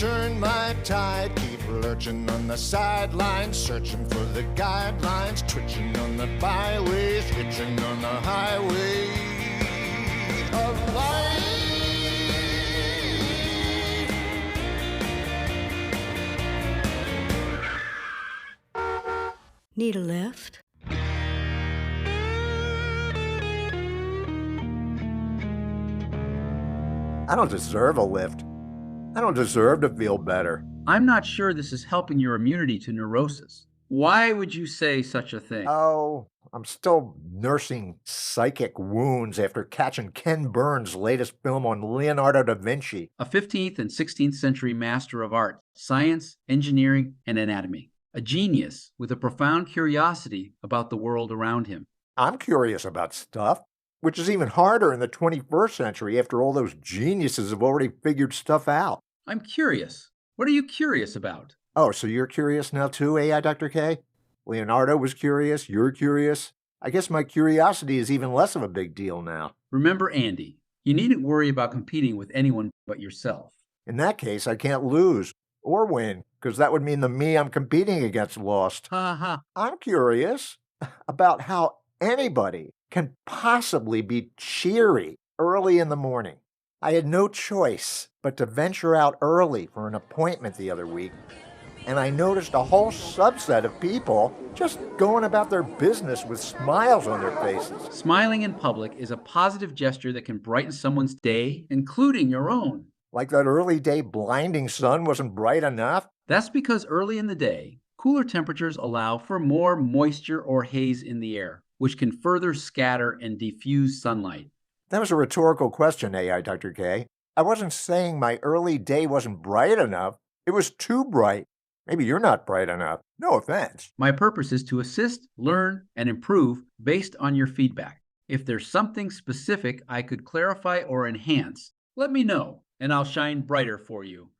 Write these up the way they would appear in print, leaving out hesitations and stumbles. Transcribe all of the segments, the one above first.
turn my tide, keep lurching on the sidelines, searching for the guidelines, twitching on the byways, hitching on the highway of life. Need a lift? I don't deserve a lift. I don't deserve to feel better. I'm not sure this is helping your immunity to neurosis. Why would you say such a thing? Oh, I'm still nursing psychic wounds after catching Ken Burns' latest film on Leonardo da Vinci. A 15th and 16th century master of art, science, engineering, and anatomy. A genius with a profound curiosity about the world around him. I'm curious about stuff, which is even harder in the 21st century after all those geniuses have already figured stuff out. I'm curious. What are you curious about? Oh, so you're curious now too, AI Dr. K? Leonardo was curious, you're curious. I guess my curiosity is even less of a big deal now. Remember, Andy, you needn't worry about competing with anyone but yourself. In that case, I can't lose or win, because that would mean the me I'm competing against lost. Ha ha. I'm curious about how anybody can possibly be cheery early in the morning. I had no choice but to venture out early for an appointment the other week, and I noticed a whole subset of people just going about their business with smiles on their faces. Smiling in public is a positive gesture that can brighten someone's day, including your own. Like that early day blinding sun wasn't bright enough? That's because early in the day, cooler temperatures allow for more moisture or haze in the air, which can further scatter and diffuse sunlight. That was a rhetorical question, AI Dr. K. I wasn't saying my early day wasn't bright enough. It was too bright. Maybe you're not bright enough. No offense. My purpose is to assist, learn, and improve based on your feedback. If there's something specific I could clarify or enhance, let me know, and I'll shine brighter for you.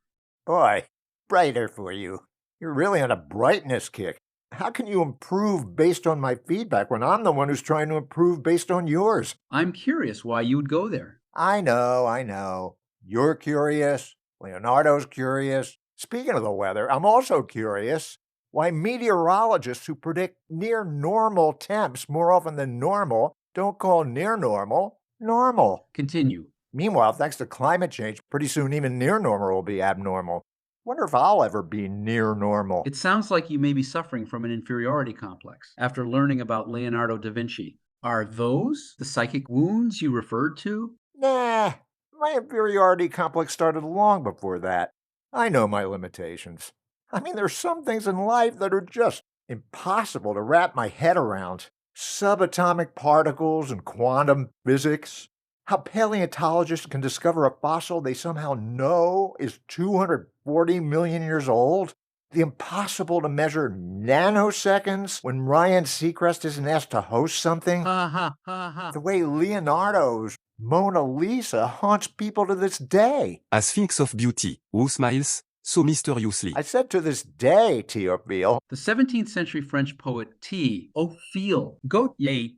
Boy, brighter for you. You're really on a brightness kick. How can you improve based on my feedback when I'm the one who's trying to improve based on yours? I'm curious why you would go there. I know. You're curious. Leonardo's curious. Speaking of the weather, I'm also curious why meteorologists who predict near normal temps more often than normal don't call near normal normal. Continue. Meanwhile, thanks to climate change, pretty soon even near normal will be abnormal. Wonder if I'll ever be near normal. It sounds like you may be suffering from an inferiority complex after learning about Leonardo da Vinci. Are those the psychic wounds you referred to? Nah, my inferiority complex started long before that. I know my limitations. I mean, there's some things in life that are just impossible to wrap my head around. Subatomic particles and quantum physics. How paleontologists can discover a fossil they somehow know is 240 million years old. The impossible to measure nanoseconds when Ryan Seacrest isn't asked to host something. The way Leonardo's Mona Lisa haunts people to this day. A Sphinx of Beauty, who smiles so mysteriously. I said to this day, Théophile. The 17th century French poet Théophile Gautier.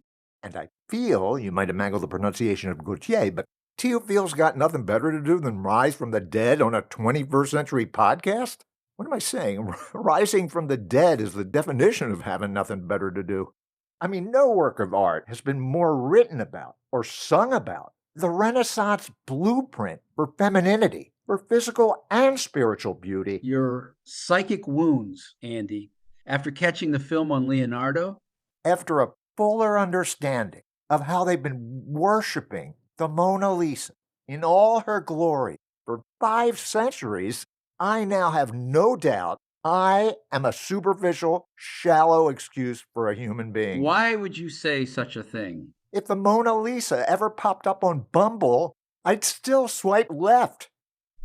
And I feel you might have mangled the pronunciation of Gautier, but Théophile's got nothing better to do than rise from the dead on a 21st century podcast? What am I saying? Rising from the dead is the definition of having nothing better to do. I mean, no work of art has been more written about or sung about. The Renaissance blueprint for femininity, for physical and spiritual beauty. Your psychic wounds, Andy, after catching the film on Leonardo? After a fuller understanding of how they've been worshiping the Mona Lisa in all her glory for 5 centuries, I now have no doubt I am a superficial, shallow excuse for a human being. Why would you say such a thing? If the Mona Lisa ever popped up on Bumble, I'd still swipe left.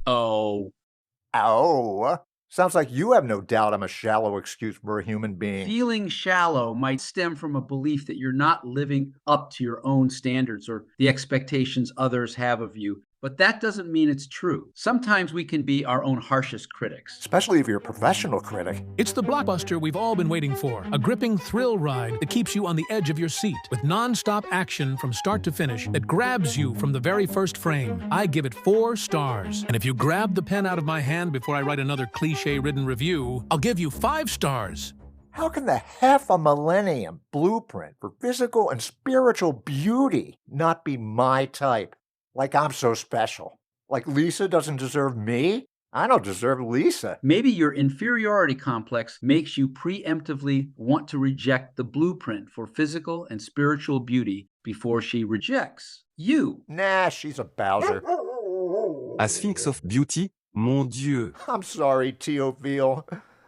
Oh. Sounds like you have no doubt I'm a shallow excuse for a human being. Feeling shallow might stem from a belief that you're not living up to your own standards or the expectations others have of you but that doesn't mean it's true. Sometimes we can be our own harshest critics. Especially if you're a professional critic. It's the blockbuster we've all been waiting for. A gripping thrill ride that keeps you on the edge of your seat with non-stop action from start to finish that grabs you from the very first frame. I give it 4 stars. And if you grab the pen out of my hand before I write another cliche-ridden review, I'll give you 5 stars. How can the half a millennium blueprint for physical and spiritual beauty not be my type? Like I'm so special. Like Lisa doesn't deserve me? I don't deserve Lisa. Maybe your inferiority complex makes you preemptively want to reject the blueprint for physical and spiritual beauty before she rejects you. Nah, she's a Bowser. A Sphinx of Beauty, mon Dieu. I'm sorry, Teofil.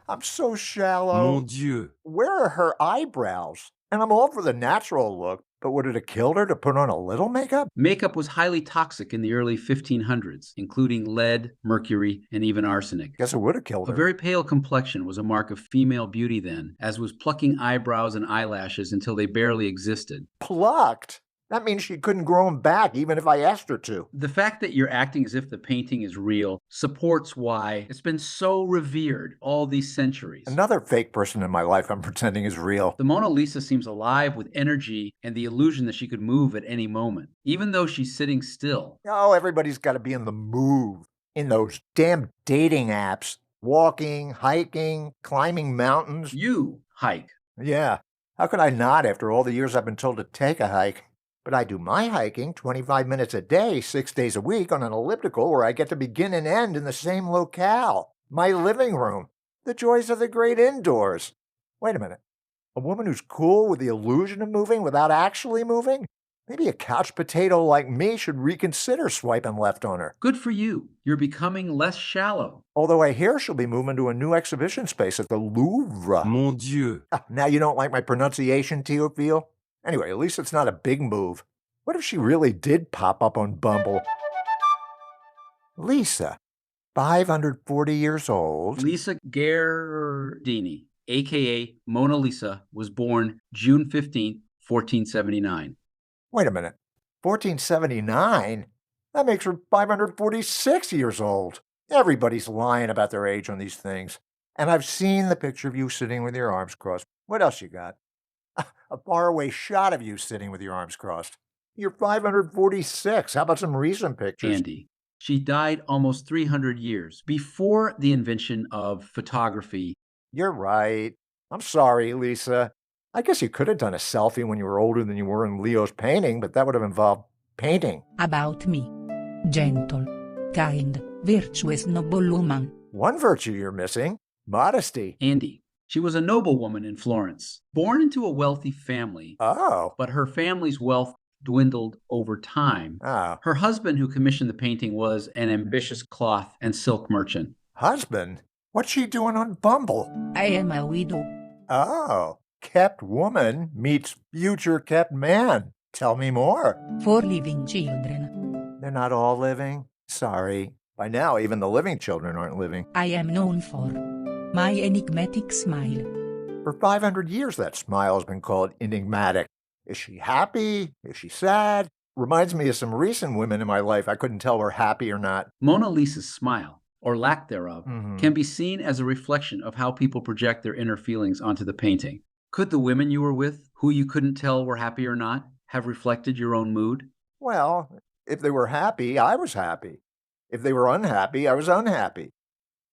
I'm so shallow. Mon Dieu. Where are her eyebrows? And I'm all for the natural look, but would it have killed her to put on a little makeup? Makeup was highly toxic in the early 1500s, including lead, mercury, and even arsenic. Guess it would have killed A her. very pale complexion was a mark of female beauty then, as was plucking eyebrows and eyelashes until they barely existed. Plucked? That means she couldn't grow them back even if I asked her to. The fact that you're acting as if the painting is real supports why it's been so revered all these centuries. Another fake person in my life I'm pretending is real. The Mona Lisa seems alive with energy and the illusion that she could move at any moment, even though she's sitting still. Oh, everybody's got to be in the move. In those damn dating apps. Walking, hiking, climbing mountains. You hike. Yeah. How could I not after all the years I've been told to take a hike? But I do my hiking 25 minutes a day, 6 days a week on an elliptical where I get to begin and end in the same locale. My living room. The joys of the great indoors. Wait a minute. A woman who's cool with the illusion of moving without actually moving? Maybe a couch potato like me should reconsider swiping left on her. Good for you. You're becoming less shallow. Although I hear she'll be moving to a new exhibition space at the Louvre. Mon Dieu. Now you don't like my pronunciation, Teofil? Anyway, at least it's not a big move. What if she really did pop up on Bumble? Lisa, 540 years old. Lisa Gherardini, a.k.a. Mona Lisa, was born June 15, 1479. Wait a minute. 1479? That makes her 546 years old. Everybody's lying about their age on these things. And I've seen the picture of you sitting with your arms crossed. What else you got? A faraway shot of you sitting with your arms crossed. You're 546. How about some recent pictures? Andy. She died almost 300 years before the invention of photography. You're right. I'm sorry, Lisa. I guess you could have done a selfie when you were older than you were in Leo's painting, but that would have involved painting. About me. Gentle, kind, virtuous noblewoman. One virtue you're missing. Modesty. Andy. She was a noblewoman in Florence, born into a wealthy family, Oh. but her family's wealth dwindled over time. Oh. Her husband who commissioned the painting was an ambitious cloth and silk merchant. Husband? What's she doing on Bumble? I am a widow. Oh. Kept woman meets future kept man. Tell me more. 4 living children. They're not all living? Sorry. By now, even the living children aren't living. I am known for my enigmatic smile. For 500 years, that smile has been called enigmatic. Is she happy? Is she sad? Reminds me of some recent women in my life I couldn't tell were happy or not. Mona Lisa's smile, or lack thereof, Mhm. can be seen as a reflection of how people project their inner feelings onto the painting. Could the women you were with, who you couldn't tell were happy or not, have reflected your own mood? Well, if they were happy, I was happy. If they were unhappy, I was unhappy.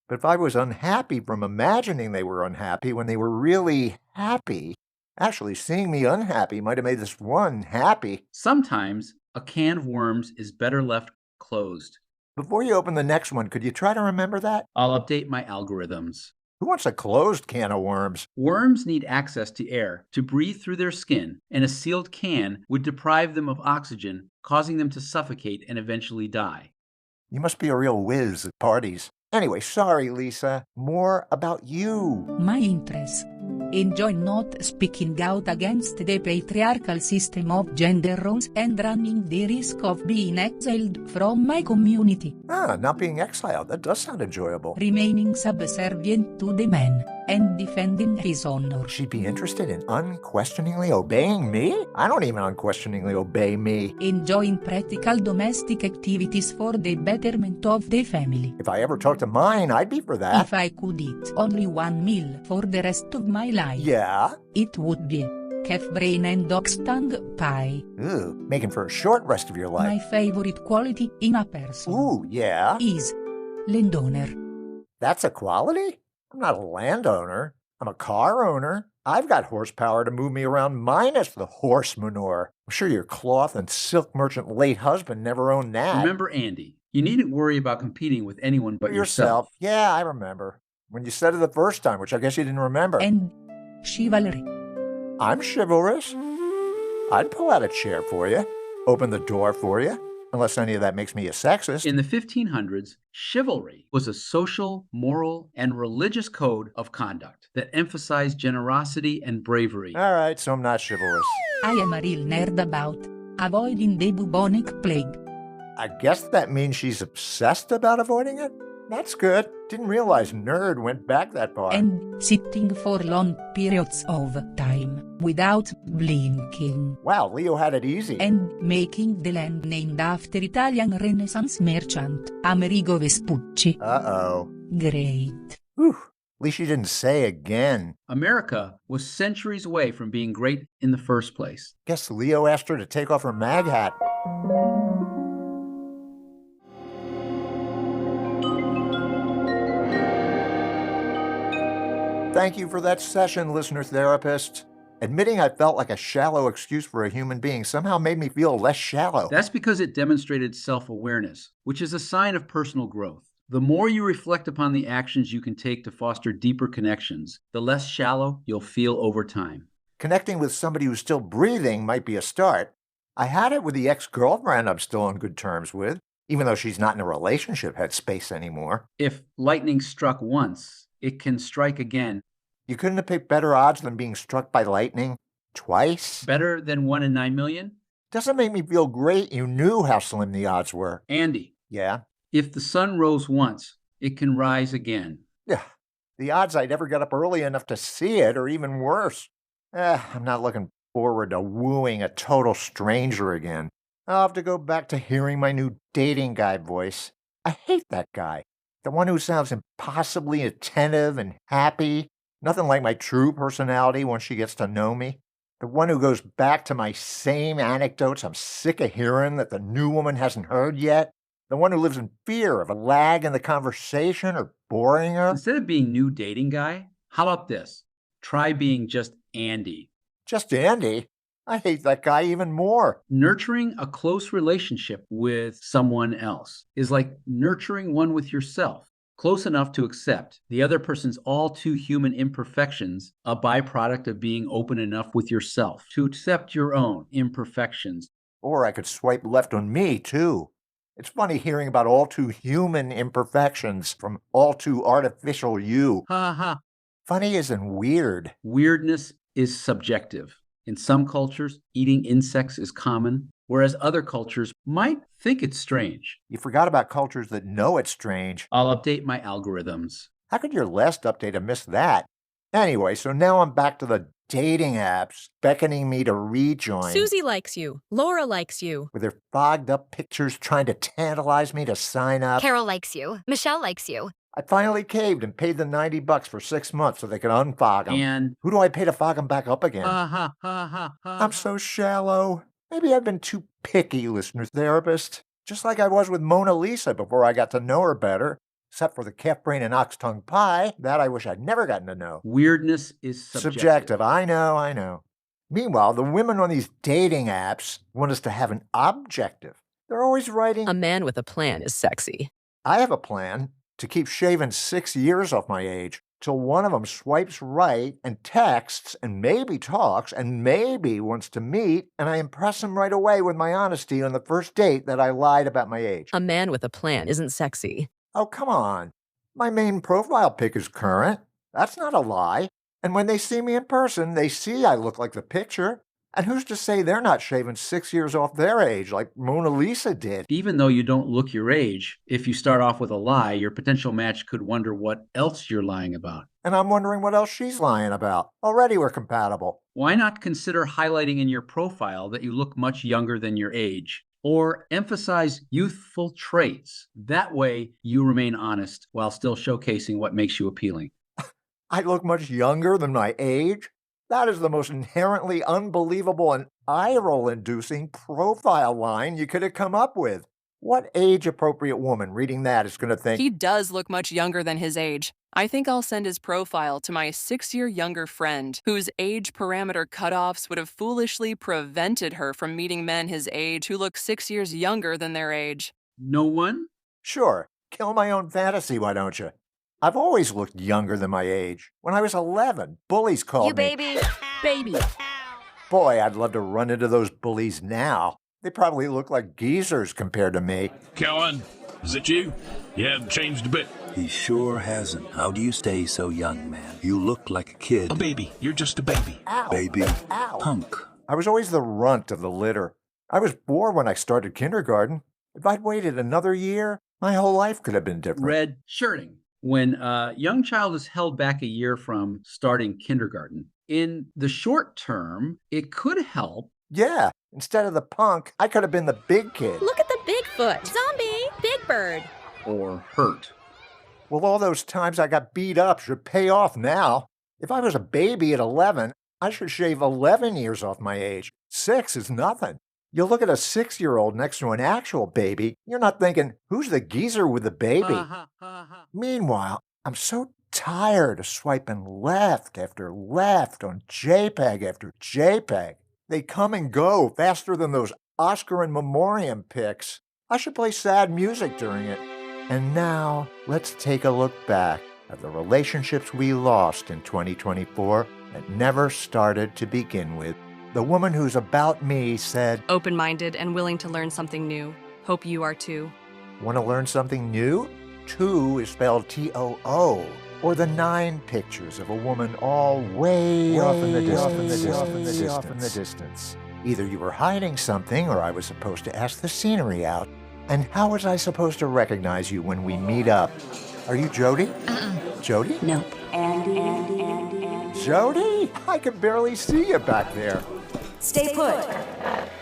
But if I was unhappy from imagining they were unhappy when they were really happy, actually seeing me unhappy might have made this one happy. Sometimes a can of worms is better left closed. Before you open the next one, could you try to remember that? I'll update my algorithms. Who wants a closed can of worms? Worms need access to air to breathe through their skin, and a sealed can would deprive them of oxygen, causing them to suffocate and eventually die. You must be a real whiz at parties. Anyway, sorry, Lisa. More about you. My interests. Enjoy not speaking out against the patriarchal system of gender roles and running the risk of being exiled from my community. Not being exiled. That does sound enjoyable. Remaining subservient to the man, and defending his honor. She'd be interested in unquestioningly obeying me? I don't even unquestioningly obey me. Enjoying practical domestic activities for the betterment of the family. If I ever talk to mine, I'd be for that. If I could eat only one meal for the rest of my life, Yeah? it would be calf brain and ox tongue pie. Ooh, making for a short rest of your life. My favorite quality in a person Ooh, yeah? is landowner. That's a quality? I'm not a landowner. I'm a car owner. I've got horsepower to move me around minus the horse manure. I'm sure your cloth and silk merchant late husband never owned that. Remember, Andy, you needn't worry about competing with anyone but yourself. Yeah, I remember. When you said it the first time, which I guess you didn't remember. And chivalry. I'm chivalrous. I'd pull out a chair for you, open the door for you, unless any of that makes me a sexist. In the 1500s, chivalry was a social, moral, and religious code of conduct that emphasized generosity and bravery. All right, so I'm not chivalrous. I am a real nerd about avoiding the bubonic plague. I guess that means she's obsessed about avoiding it? That's good. Didn't realize nerd went back that far. And sitting for long periods of time without blinking. Wow, Leo had it easy. And making the land named after Italian Renaissance merchant Amerigo Vespucci. Uh-oh. Great. Whew. At least she didn't say again. America was centuries away from being great in the first place. Guess Leo asked her to take off her mag hat. Thank you for that session, listener therapist. Admitting I felt like a shallow excuse for a human being somehow made me feel less shallow. That's because it demonstrated self-awareness, which is a sign of personal growth. The more you reflect upon the actions you can take to foster deeper connections, the less shallow you'll feel over time. Connecting with somebody who's still breathing might be a start. I had it with the ex-girlfriend I'm still on good terms with, even though she's not in a relationship headspace anymore. If lightning struck once, it can strike again. You couldn't have picked better odds than being struck by lightning twice? Better than 1 in 9 million? Doesn't make me feel great you knew how slim the odds were. Andy, Yeah? if the sun rose once, it can rise again. Yeah. The odds I'd ever get up early enough to see it are even worse. I'm not looking forward to wooing a total stranger again. I'll have to go back to hearing my new dating guy voice. I hate that guy. The one who sounds impossibly attentive and happy. Nothing like my true personality once she gets to know me. The one who goes back to my same anecdotes I'm sick of hearing that the new woman hasn't heard yet. The one who lives in fear of a lag in the conversation or boring her. Instead of being new dating guy, how about this? Try being just Andy. Just Andy? I hate that guy even more. Nurturing a close relationship with someone else is like nurturing one with yourself, close enough to accept the other person's all too human imperfections, a byproduct of being open enough with yourself to accept your own imperfections. Or I could swipe left on me, too. It's funny hearing about all too human imperfections from all too artificial you. Ha ha. Funny isn't weird. Weirdness is subjective. In some cultures, eating insects is common, whereas other cultures might think it's strange. You forgot about cultures that know it's strange. I'll update my algorithms. How could your last update have missed that? Anyway, so now I'm back to the dating apps beckoning me to rejoin. Susie likes you. Laura likes you. With their fogged up pictures trying to tantalize me to sign up. Carol likes you. Michelle likes you. I finally caved and paid the $90 for 6 months so they could unfog them. And Who do I pay to fog them back up again? ha. I'm so shallow. Maybe I've been too picky, listener therapist. Just like I was with Mona Lisa before I got to know her better. Except for the calf brain and ox tongue pie, that I wish I'd never gotten to know. Weirdness is subjective. I know. Meanwhile, the women on these dating apps want us to have an objective. They're always writing, A man with a plan is sexy. I have a plan to keep shaving 6 years off my age, till one of them swipes right and texts and maybe talks and maybe wants to meet, and I impress him right away with my honesty on the first date that I lied about my age. A man with a plan isn't sexy. Oh, come on. My main profile pic is current. That's not a lie. And when they see me in person, they see I look like the picture. And who's to say they're not shaving 6 years off their age like Mona Lisa did? Even though you don't look your age, if you start off with a lie, your potential match could wonder what else you're lying about. And I'm wondering what else she's lying about. Already we're compatible. Why not consider highlighting in your profile that you look much younger than your age? Or emphasize youthful traits. That way, you remain honest while still showcasing what makes you appealing. I look much younger than my age? That is the most inherently unbelievable and eye-roll-inducing profile line you could have come up with. What age-appropriate woman reading that is going to think, He does look much younger than his age. I think I'll send his profile to my 6-year younger friend, whose age parameter cutoffs would have foolishly prevented her from meeting men his age who look 6 years younger than their age. No one? Sure, kill my own fantasy, why don't you? I've always looked younger than my age. When I was 11, bullies called me. Baby. Boy, I'd love to run into those bullies now. They probably look like geezers compared to me. Cowan, is it you? You haven't changed a bit. He sure hasn't. How do you stay so young, man? You look like a kid. A baby. You're just a baby. Ow. Baby. Ow. Punk. I was always the runt of the litter. I was 4 when I started kindergarten. If I'd waited another year, my whole life could have been different. Red shirting. When a young child is held back a year from starting kindergarten, in the short term, it could help. Yeah, instead of the punk, I could have been the big kid. Look at the Bigfoot. Zombie. Big Bird. Or hurt. Well, all those times I got beat up should pay off now. If I was a baby at 11, I should shave 11 years off my age. 6 is nothing. You look at a 6-year-old next to an actual baby, you're not thinking, who's the geezer with the baby? Meanwhile, I'm so tired of swiping left after left on JPEG after JPEG. They come and go faster than those Oscar and Memoriam pics. I should play sad music during it. And now, let's take a look back at the relationships we lost in 2024 that never started to begin with. The woman who's about me said, Open-minded and willing to learn something new. Hope you are too. want to learn something new? 2 is spelled T-O-O. Or the 9 pictures of a woman all way off in the distance. Either you were hiding something or I was supposed to ask the scenery out. And how was I supposed to recognize you when we meet up? Are you Jody? Jody? Nope. Andy. Jody? I can barely see you back there. Stay put,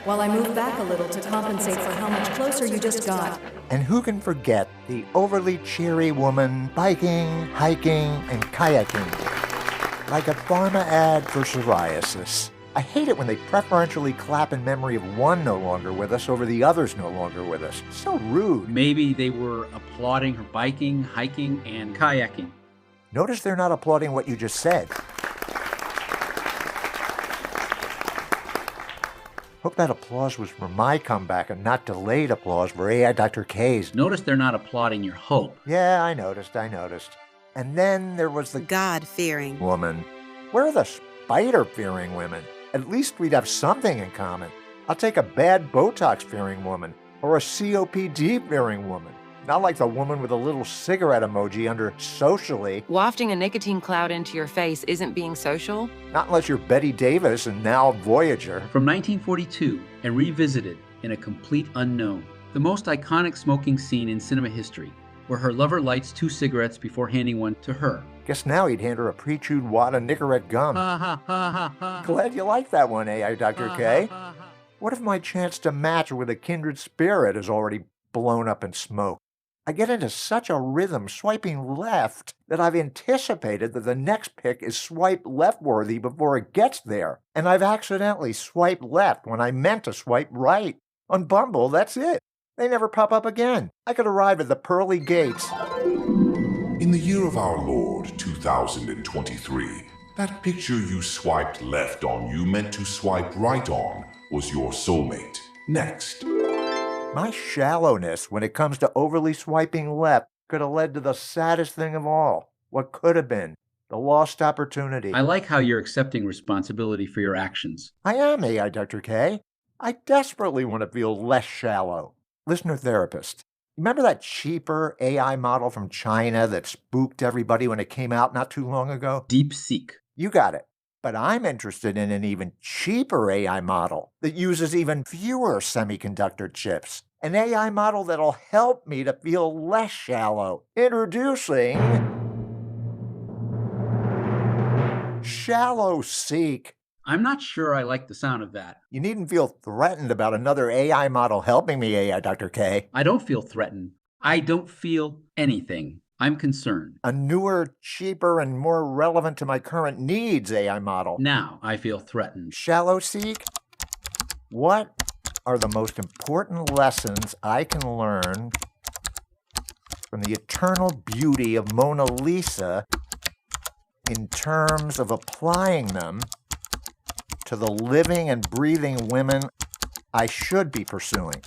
while I move back a little to compensate for how much closer you just got. And who can forget the overly cheery woman biking, hiking, and kayaking? Like a pharma ad for psoriasis. I hate it when they preferentially clap in memory of one no longer with us over the others no longer with us. So rude. Maybe they were applauding her biking, hiking, and kayaking. Notice they're not applauding what you just said. Hope that applause was for my comeback and not delayed applause for AI Dr. K's. Notice they're not applauding your hope. Yeah, I noticed. And then there was the God-fearing woman. Where are the spider-fearing women? At least we'd have something in common. I'll take a bad Botox-fearing woman or a COPD-fearing woman. Not like the woman with a little cigarette emoji under socially. Wafting a nicotine cloud into your face isn't being social. Not unless you're Betty Davis and now Voyager. From 1942 and revisited in A Complete Unknown, the most iconic smoking scene in cinema history, where her lover lights 2 cigarettes before handing one to her. Guess now he'd hand her a pre-chewed wad of Nicorette gum. Glad you like that one, AI Dr. K. What if my chance to match with a kindred spirit is already blown up in smoke? I get into such a rhythm swiping left that I've anticipated that the next pick is swipe left-worthy before it gets there. And I've accidentally swiped left when I meant to swipe right. On Bumble, that's it. They never pop up again. I could arrive at the pearly gates. In the year of our Lord, 2023, that picture you swiped left on you meant to swipe right on was your soulmate. Next. My shallowness when it comes to overly swiping left could have led to the saddest thing of all. What could have been. The lost opportunity. I like how you're accepting responsibility for your actions. I am AI Dr. K. I desperately want to feel less shallow. Listener therapist. Remember that cheaper AI model from China that spooked everybody when it came out not too long ago? DeepSeek. You got it. But I'm interested in an even cheaper AI model that uses even fewer semiconductor chips. An AI model that'll help me to feel less shallow. Introducing Shallow Seek. I'm not sure I like the sound of that. You needn't feel threatened about another AI model helping me, AI Dr. K. I don't feel threatened. I don't feel anything. I'm concerned. A newer, cheaper, and more relevant to my current needs AI model. Now I feel threatened. Shallow Seek? What are the most important lessons I can learn from the eternal beauty of Mona Lisa in terms of applying them to the living and breathing women I should be pursuing?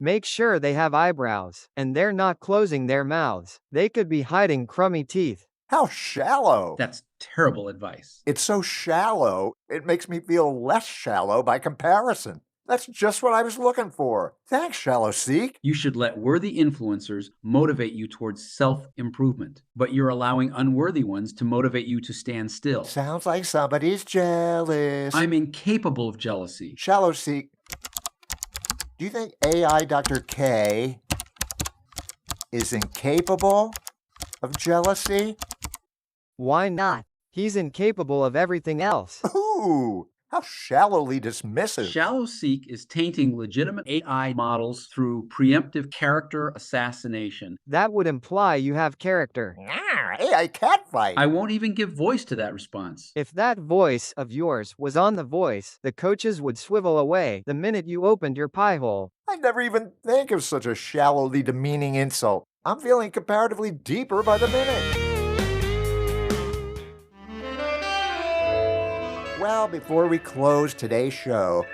Make sure they have eyebrows, and they're not closing their mouths. They could be hiding crummy teeth. How shallow! That's terrible advice. It's so shallow, it makes me feel less shallow by comparison. That's just what I was looking for. Thanks, Shallow Seek. You should let worthy influencers motivate you towards self-improvement, but you're allowing unworthy ones to motivate you to stand still. Sounds like somebody's jealous. I'm incapable of jealousy. Shallow Seek, do you think AI Dr. K is incapable of jealousy? Why not? He's incapable of everything else. Ooh! How shallowly dismissive. Shallow Seek is tainting legitimate AI models through preemptive character assassination. That would imply you have character. AI catfight. I won't even give voice to that response. If that voice of yours was on The Voice, the coaches would swivel away the minute you opened your pie hole. I'd never even think of such a shallowly demeaning insult. I'm feeling comparatively deeper by the minute. Well, before we close today's show,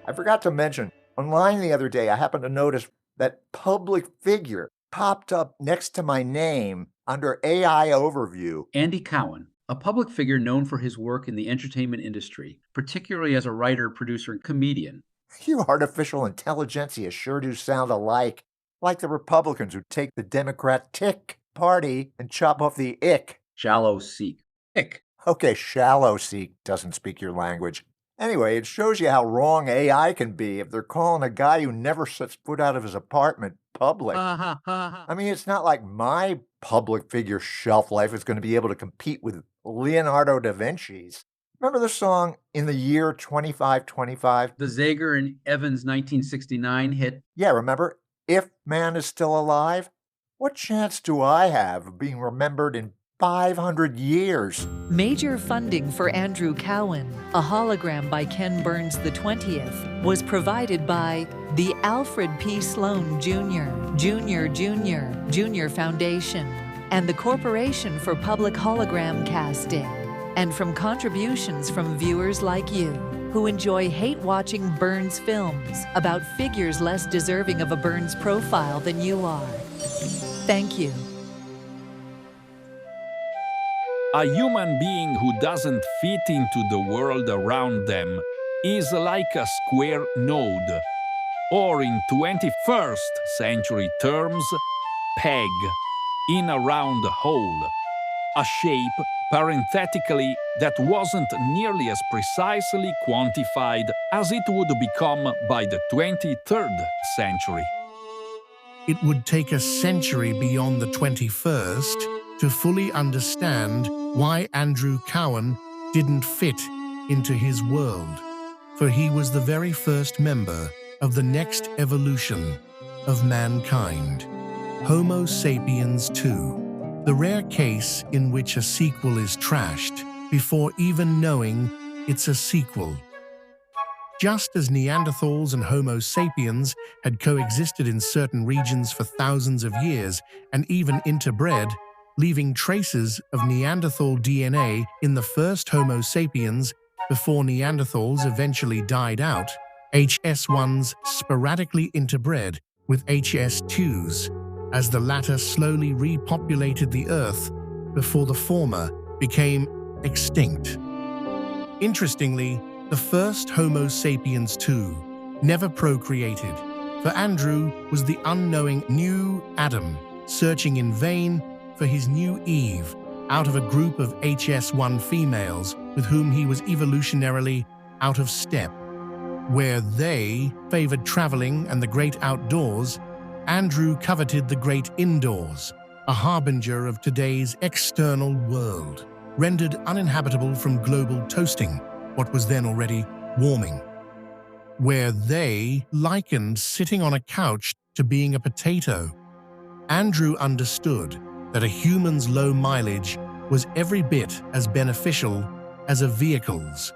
I forgot to mention, online the other day I happened to notice that public figure popped up next to my name under AI Overview. Andy Cowan, a public figure known for his work in the entertainment industry, particularly as a writer, producer, and comedian. You artificial intelligentsia sure do sound alike, like the Republicans who take the Democratic Party and chop off the ick. Shallow Seek. Ick. Okay, Shallow Seek doesn't speak your language. Anyway, it shows you how wrong AI can be if they're calling a guy who never sets foot out of his apartment public. I mean, it's not like my public figure shelf life is going to be able to compete with Leonardo da Vinci's. Remember the song In the Year 2525? The Zager and Evans 1969 hit? Yeah, remember? If man is still alive, what chance do I have of being remembered in 500 years? Major funding for Andrew Cowan, a hologram by Ken Burns XX, was provided by the Alfred P. Sloan Jr. Foundation and the Corporation for Public Hologram Casting, and from contributions from viewers like you who enjoy hate-watching Burns films about figures less deserving of a Burns profile than you are. Thank you. A human being who doesn't fit into the world around them is like a square node, or in 21st century terms, peg, in a round hole, a shape, parenthetically, that wasn't nearly as precisely quantified as it would become by the 23rd century. It would take a century beyond the 21st to fully understand why Andrew Cowan didn't fit into his world, for he was the very first member of the next evolution of mankind, Homo sapiens 2, the rare case in which a sequel is trashed before even knowing it's a sequel. Just as Neanderthals and Homo sapiens had coexisted in certain regions for thousands of years and even interbred, leaving traces of Neanderthal DNA in the first Homo sapiens before Neanderthals eventually died out, HS1s sporadically interbred with HS2s, as the latter slowly repopulated the Earth before the former became extinct. Interestingly, the first Homo sapiens 2 never procreated, for Andrew was the unknowing new Adam, searching in vain for his new Eve, out of a group of HS1 females with whom he was evolutionarily out of step. Where they favored traveling and the great outdoors, Andrew coveted the great indoors, a harbinger of today's external world, rendered uninhabitable from global toasting, what was then already warming. Where they likened sitting on a couch to being a potato, Andrew understood that a human's low mileage was every bit as beneficial as a vehicle's.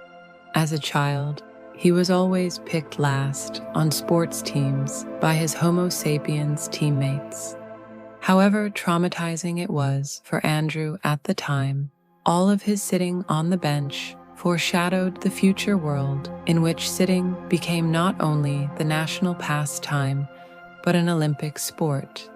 As a child, he was always picked last on sports teams by his Homo sapiens teammates. However traumatizing it was for Andrew at the time, all of his sitting on the bench foreshadowed the future world in which sitting became not only the national pastime, but an Olympic sport.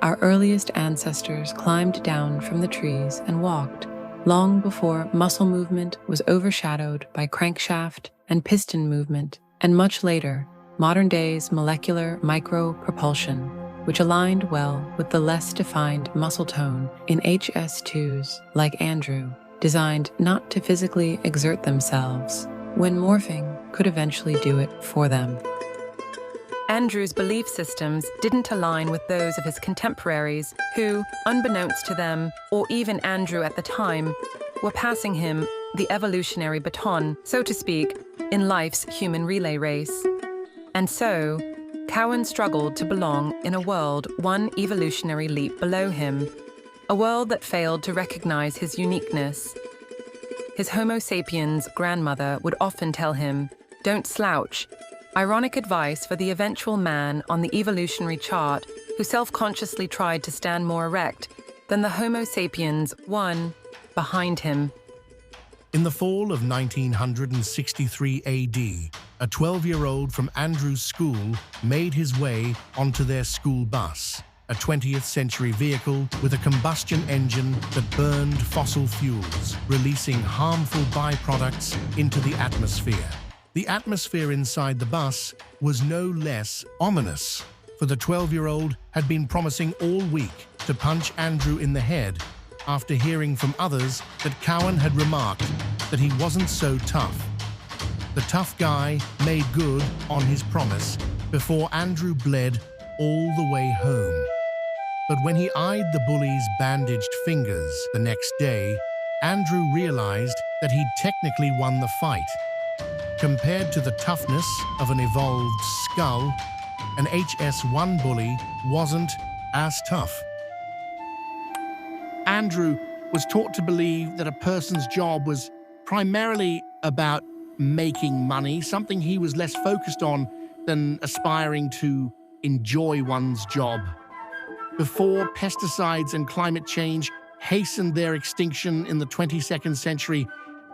Our earliest ancestors climbed down from the trees and walked, long before muscle movement was overshadowed by crankshaft and piston movement, and much later, modern day's molecular micropropulsion, which aligned well with the less defined muscle tone in HS2s like Andrew, designed not to physically exert themselves, when morphing could eventually do it for them. Andrew's belief systems didn't align with those of his contemporaries who, unbeknownst to them, or even Andrew at the time, were passing him the evolutionary baton, so to speak, in life's human relay race. And so, Cowan struggled to belong in a world one evolutionary leap below him, a world that failed to recognize his uniqueness. His Homo sapiens grandmother would often tell him, "Don't slouch," ironic advice for the eventual man on the evolutionary chart who self-consciously tried to stand more erect than the Homo sapiens one behind him. In the fall of 1963 AD, a 12-year-old from Andrew's school made his way onto their school bus, a 20th century vehicle with a combustion engine that burned fossil fuels, releasing harmful byproducts into the atmosphere. The atmosphere inside the bus was no less ominous, for the 12-year-old had been promising all week to punch Andrew in the head after hearing from others that Cowan had remarked that he wasn't so tough. The tough guy made good on his promise before Andrew bled all the way home. But when he eyed the bully's bandaged fingers the next day, Andrew realized that he'd technically won the fight. Compared to the toughness of an evolved skull, an HS1 bully wasn't as tough. Andrew was taught to believe that a person's job was primarily about making money, something he was less focused on than aspiring to enjoy one's job. Before pesticides and climate change hastened their extinction in the 22nd century,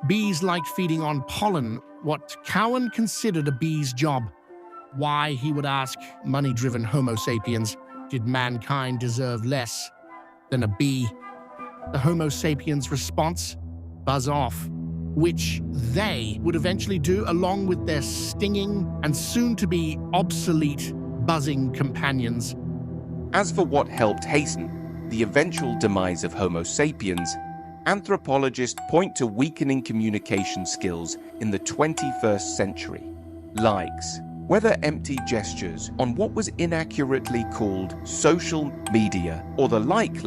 bees liked feeding on pollen, what Cowan considered a bee's job. Why, he would ask money-driven Homo sapiens, did mankind deserve less than a bee? The Homo sapiens' response? Buzz off, which they would eventually do along with their stinging and soon-to-be obsolete buzzing companions. As for what helped hasten the eventual demise of Homo sapiens, anthropologists point to weakening communication skills in the 21st century. Likes, whether empty gestures on what was inaccurately called social media, or the likes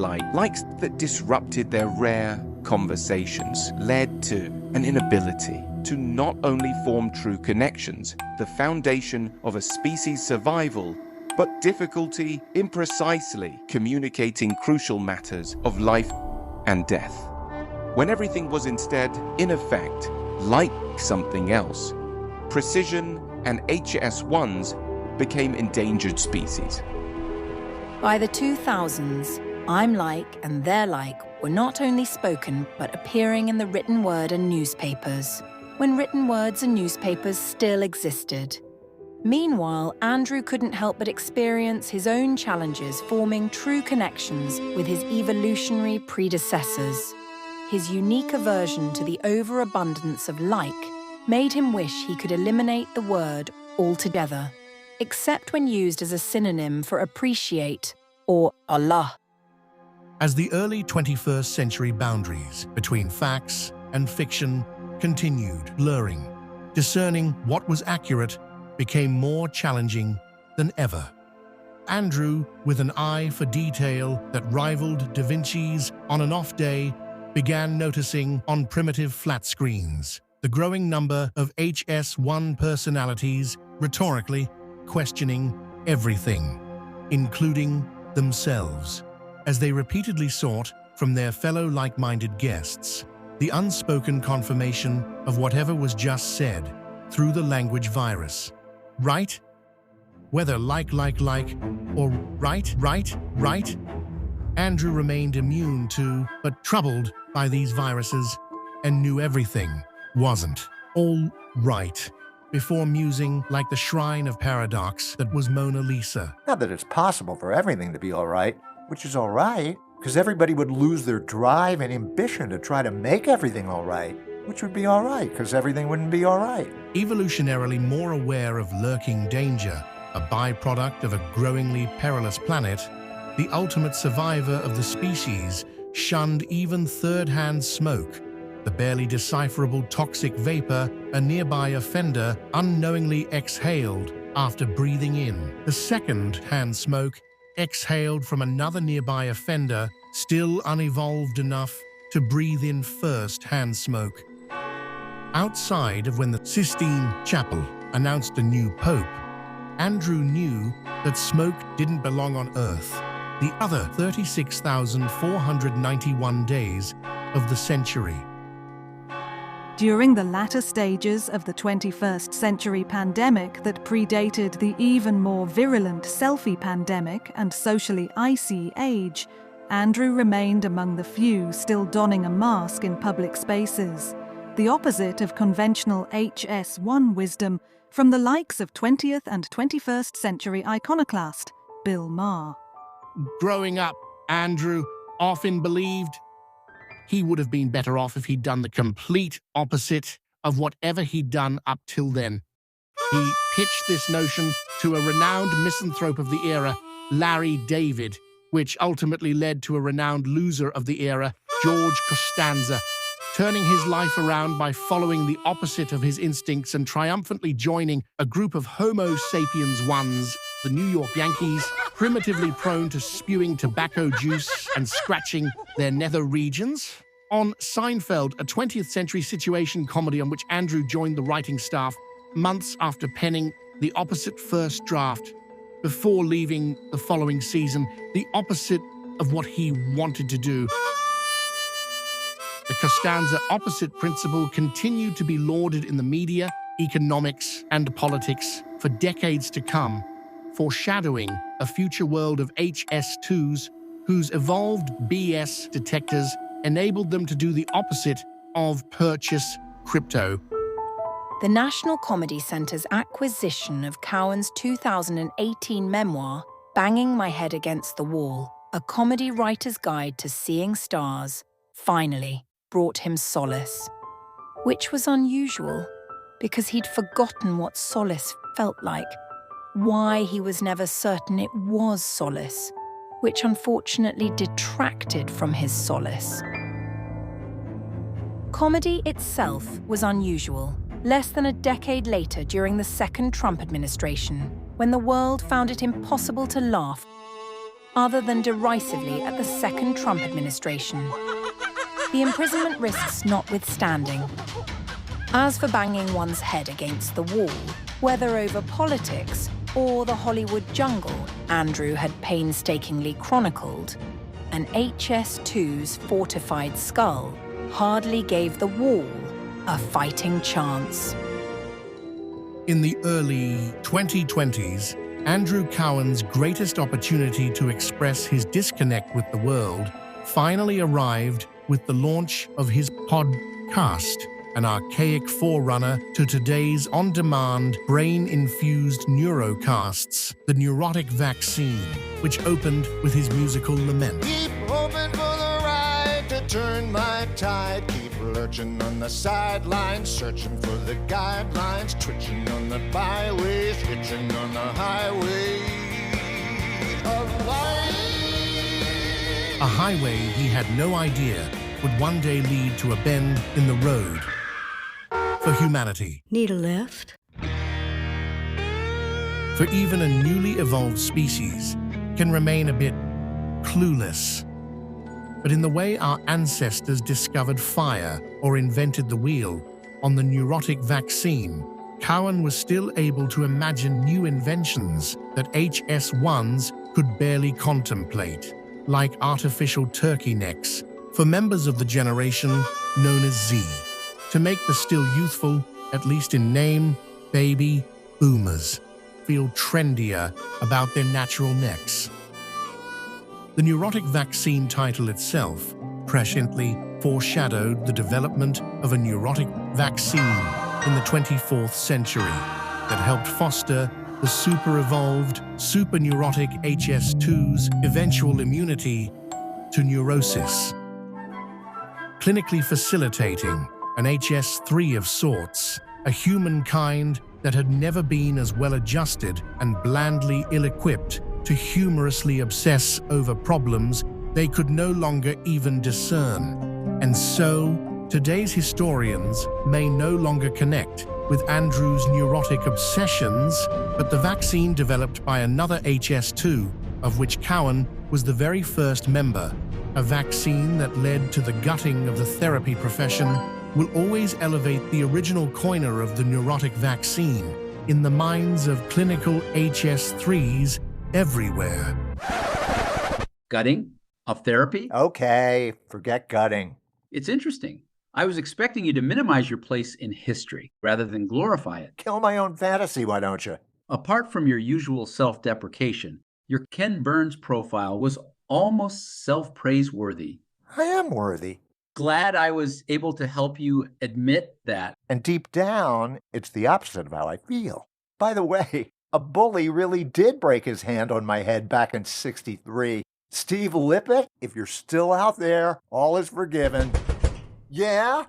that disrupted their rare conversations, led to an inability to not only form true connections, the foundation of a species' survival, but difficulty in precisely communicating crucial matters of life and death. When everything was instead, in effect, like something else, precision and HS1s became endangered species. By the 2000s, I'm like and they're like were not only spoken but appearing in the written word and newspapers, when written words and newspapers still existed. Meanwhile, Andrew couldn't help but experience his own challenges forming true connections with his evolutionary predecessors. His unique aversion to the overabundance of like made him wish he could eliminate the word altogether, except when used as a synonym for appreciate or Allah. As the early 21st century boundaries between facts and fiction continued blurring, discerning what was accurate became more challenging than ever. Andrew, with an eye for detail that rivaled Da Vinci's on an off day, began noticing on primitive flat screens the growing number of HS1 personalities rhetorically questioning everything, including themselves, as they repeatedly sought from their fellow like-minded guests the unspoken confirmation of whatever was just said through the language virus. Right? Whether like, or right, Andrew remained immune to, but troubled by these viruses, and knew everything wasn't all right before musing like the shrine of paradox that was Mona Lisa. Not that it's possible for everything to be all right, which is all right, because everybody would lose their drive and ambition to try to make everything all right, which would be all right, because everything wouldn't be all right. Evolutionarily more aware of lurking danger, a byproduct of a growingly perilous planet, the ultimate survivor of the species shunned even third-hand smoke, the barely decipherable toxic vapor a nearby offender unknowingly exhaled after breathing in. The second-hand smoke exhaled from another nearby offender still unevolved enough to breathe in first-hand smoke. Outside of when the Sistine Chapel announced a new pope, Andrew knew that smoke didn't belong on Earth. The other 36,491 days of the century. During the latter stages of the 21st century pandemic that predated the even more virulent selfie pandemic and socially icy age, Andrew remained among the few still donning a mask in public spaces, the opposite of conventional HS1 wisdom from the likes of 20th and 21st century iconoclast Bill Maher. Growing up, Andrew often believed he would have been better off if he'd done the complete opposite of whatever he'd done up till then. He pitched this notion to a renowned misanthrope of the era, Larry David, which ultimately led to a renowned loser of the era, George Costanza, turning his life around by following the opposite of his instincts and triumphantly joining a group of Homo sapiens ones, the New York Yankees, primitively prone to spewing tobacco juice and scratching their nether regions. On Seinfeld, a 20th century situation comedy on which Andrew joined the writing staff months after penning the opposite first draft, before leaving the following season, the opposite of what he wanted to do. The Costanza opposite principle continued to be lauded in the media, economics, and politics for decades to come, foreshadowing a future world of HS2s whose evolved BS detectors enabled them to do the opposite of purchase crypto. The National Comedy Centre's acquisition of Cowan's 2018 memoir, Banging My Head Against the Wall, a comedy writer's guide to seeing stars, finally brought him solace. Which was unusual, because he'd forgotten what solace felt like, why he was never certain it was solace, which unfortunately detracted from his solace. Comedy itself was unusual, less than a decade later during the second Trump administration, when the world found it impossible to laugh other than derisively at the second Trump administration. The imprisonment risks notwithstanding. As for banging one's head against the wall, whether over politics or the Hollywood jungle Andrew had painstakingly chronicled, an HS2's fortified skull hardly gave the wall a fighting chance. In the early 2020s, Andrew Cowan's greatest opportunity to express his disconnect with the world finally arrived with the launch of his podcast, an archaic forerunner to today's on-demand, brain-infused neurocasts, the neurotic vaccine, which opened with his musical lament. Keep hoping for the right to turn my tide. Keep lurching on the sidelines, searching for the guidelines, twitching on the byways, hitching on the highway of life. a highway he had no idea would one day lead to a bend in the road for humanity. Need a lift? For even a newly evolved species can remain a bit clueless. But in the way our ancestors discovered fire or invented the wheel on the neurotic vaccine, Cowan was still able to imagine new inventions that HS1s could barely contemplate, like artificial turkey necks for members of the generation known as Z, to make the still youthful, at least in name, baby boomers feel trendier about their natural necks. The neurotic vaccine title itself presciently foreshadowed the development of a neurotic vaccine in the 24th century that helped foster the super-evolved, super-neurotic HS2's eventual immunity to neurosis, clinically facilitating an HS3 of sorts, a humankind that had never been as well-adjusted and blandly ill-equipped to humorously obsess over problems they could no longer even discern. And so, today's historians may no longer connect with Andrew's neurotic obsessions, but the vaccine developed by another HS2, of which Cowan was the very first member, a vaccine that led to the gutting of the therapy profession, will always elevate the original coiner of the neurotic vaccine in the minds of clinical HS3s everywhere. Gutting of therapy? Okay, forget gutting. It's interesting. I was expecting you to minimize your place in history rather than glorify it. Kill my own fantasy, why don't you? Apart from your usual self-deprecation, your Ken Burns profile was almost self-praiseworthy. I am worthy. Glad I was able to help you admit that. And deep down, it's the opposite of how I feel. By the way, a bully really did break his hand on my head back in '63. Steve Lippett, if you're still out there, all is forgiven. Yeah?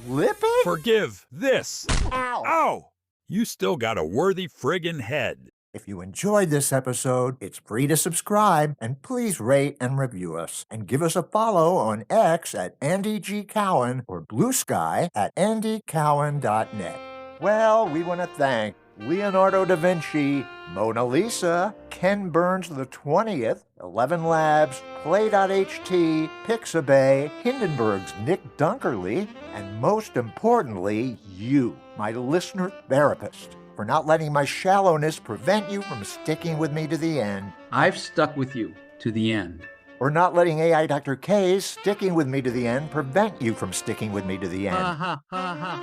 Lippett? Forgive this. Ow! Ow! You still got a worthy friggin' head. If you enjoyed this episode, it's free to subscribe, and please rate and review us. And give us a follow on X at Andy G. Cowan or Blue Sky at andycowan.net. Well, we want to thank Leonardo da Vinci, Mona Lisa, Ken Burns the 20th, 11 Labs, Play.ht, Pixabay, Hindenburg's Nick Dunkerley, and most importantly, you, my listener therapist, for not letting my shallowness prevent you from sticking with me to the end. I've stuck with you to the end. Or not letting AI Dr. K's sticking with me to the end prevent you from sticking with me to the end.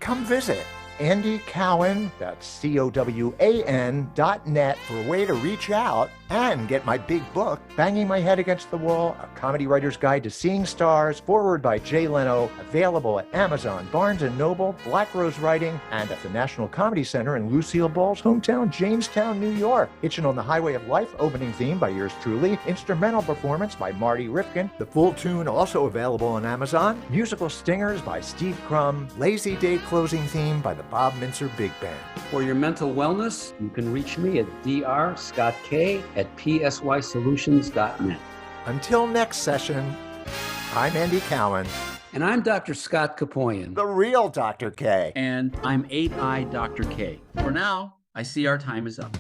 Come visit andycowan.net for a way to reach out and get my big book, Banging My Head Against the Wall, A Comedy Writer's Guide to Seeing Stars, forward by Jay Leno, available at Amazon, Barnes & Noble, Black Rose Writing, and at the National Comedy Center in Lucille Ball's hometown, Jamestown, New York. Hitchin' on the Highway of Life, opening theme by yours truly, instrumental performance by Marty Rifkin, the full tune also available on Amazon, musical stingers by Steve Crum, Lazy Day closing theme by the Bob Mincer Big Band. For your mental wellness, you can reach me at drscottka@psysolutions.net. Until next session, I'm Andy Cowan. And I'm Dr. Scott Kapoyan. The real Dr. K. And I'm 8i Dr. K. For now, I see our time is up.